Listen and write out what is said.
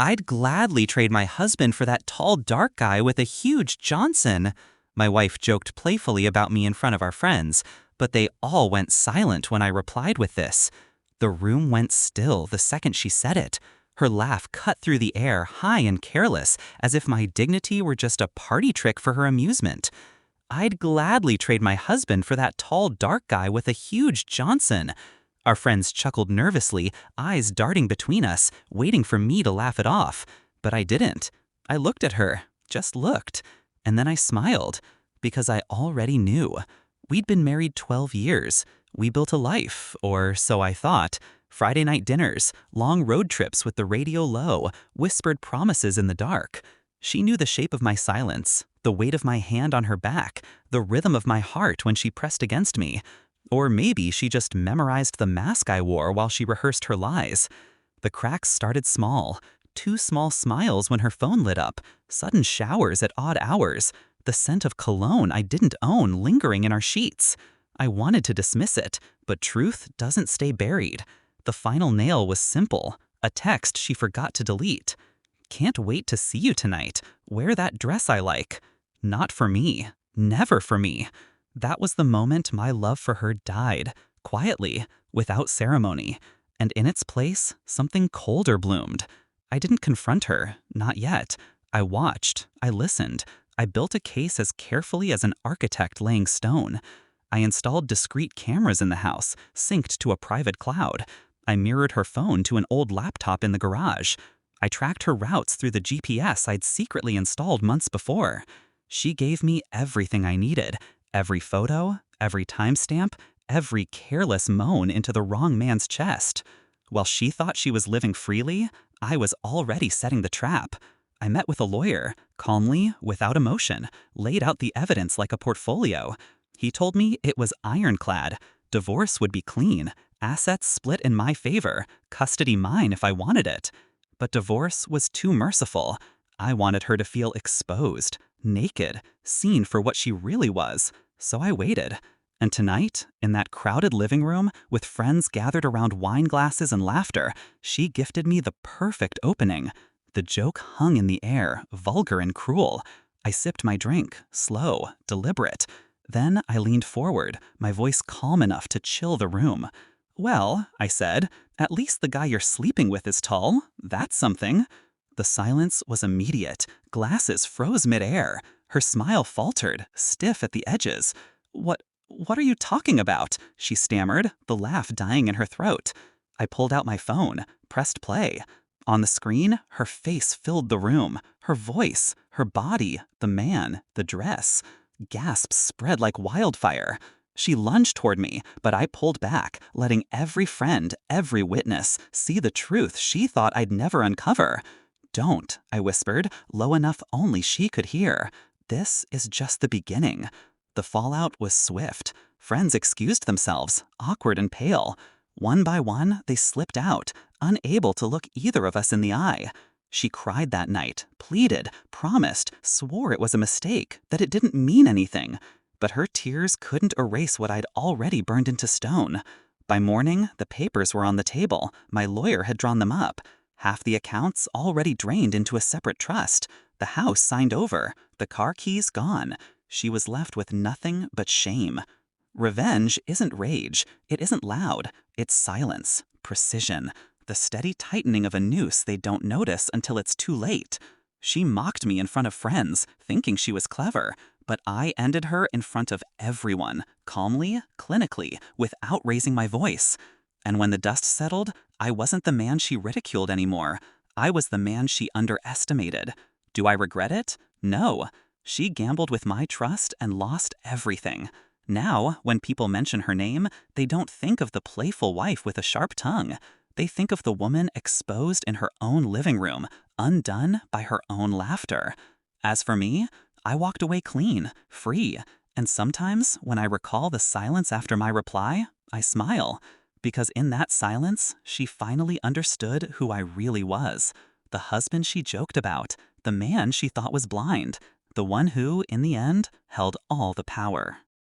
I'd gladly trade my husband for that tall, dark guy with a huge Johnson. My wife joked playfully about me in front of our friends, but they all went silent when I replied with this. The room went still the second she said it. Her laugh cut through the air, high and careless, as if my dignity were just a party trick for her amusement. I'd gladly trade my husband for that tall, dark guy with a huge Johnson. Our friends chuckled nervously, eyes darting between us, waiting for me to laugh it off. But I didn't. I looked at her, just looked, and then I smiled, because I already knew. We'd been married 12 years. We built a life, or so I thought. Friday night dinners, long road trips with the radio low, whispered promises in the dark. She knew the shape of my silence, the weight of my hand on her back, the rhythm of my heart when she pressed against me. Or maybe she just memorized the mask I wore while she rehearsed her lies. The cracks started small. 2 small smiles when her phone lit up, sudden showers at odd hours, the scent of cologne I didn't own lingering in our sheets. I wanted to dismiss it, but truth doesn't stay buried. The final nail was simple, a text she forgot to delete. Can't wait to see you tonight. Wear that dress I like. Not for me. Never for me. That was the moment my love for her died, quietly, without ceremony. And in its place, something colder bloomed. I didn't confront her, not yet. I watched, I listened. I built a case as carefully as an architect laying stone. I installed discrete cameras in the house, synced to a private cloud. I mirrored her phone to an old laptop in the garage. I tracked her routes through the GPS I'd secretly installed months before. She gave me everything I needed. Every photo, every timestamp, every careless moan into the wrong man's chest. While she thought she was living freely, I was already setting the trap. I met with a lawyer, calmly, without emotion, laid out the evidence like a portfolio. He told me it was ironclad. Divorce would be clean, assets split in my favor, custody mine if I wanted it. But divorce was too merciful. I wanted her to feel exposed, naked, seen for what she really was. So I waited. And tonight, in that crowded living room, with friends gathered around wine glasses and laughter, she gifted me the perfect opening. The joke hung in the air, vulgar and cruel. I sipped my drink, slow, deliberate. Then I leaned forward, my voice calm enough to chill the room. "Well," I said, "at least the guy you're sleeping with is tall. That's something." The silence was immediate. Glasses froze midair. Her smile faltered, stiff at the edges. What are you talking about?" she stammered, the laugh dying in her throat. I pulled out my phone, pressed play. On the screen, her face filled the room, her voice, her body, the man, the dress. Gasps spread like wildfire. She lunged toward me, but I pulled back, letting every friend, every witness, see the truth she thought I'd never uncover. "Don't," I whispered, low enough only she could hear. "This is just the beginning." The fallout was swift. Friends excused themselves, awkward and pale. One by one, they slipped out, unable to look either of us in the eye. She cried that night, pleaded, promised, swore it was a mistake, that it didn't mean anything. But her tears couldn't erase what I'd already burned into stone. By morning, the papers were on the table. My lawyer had drawn them up. Half the accounts already drained into a separate trust. The house signed over. The car keys gone. She was left with nothing but shame. Revenge isn't rage. It isn't loud. It's silence, precision, the steady tightening of a noose they don't notice until it's too late. She mocked me in front of friends, thinking she was clever, but I ended her in front of everyone, calmly, clinically, without raising my voice. And when the dust settled, I wasn't the man she ridiculed anymore. I was the man she underestimated. Do I regret it? No. She gambled with my trust and lost everything. Now, when people mention her name, they don't think of the playful wife with a sharp tongue. They think of the woman exposed in her own living room, undone by her own laughter. As for me, I walked away clean, free, and sometimes when I recall the silence after my reply, I smile. Because in that silence, she finally understood who I really was. The husband she joked about, the man she thought was blind, the one who, in the end, held all the power.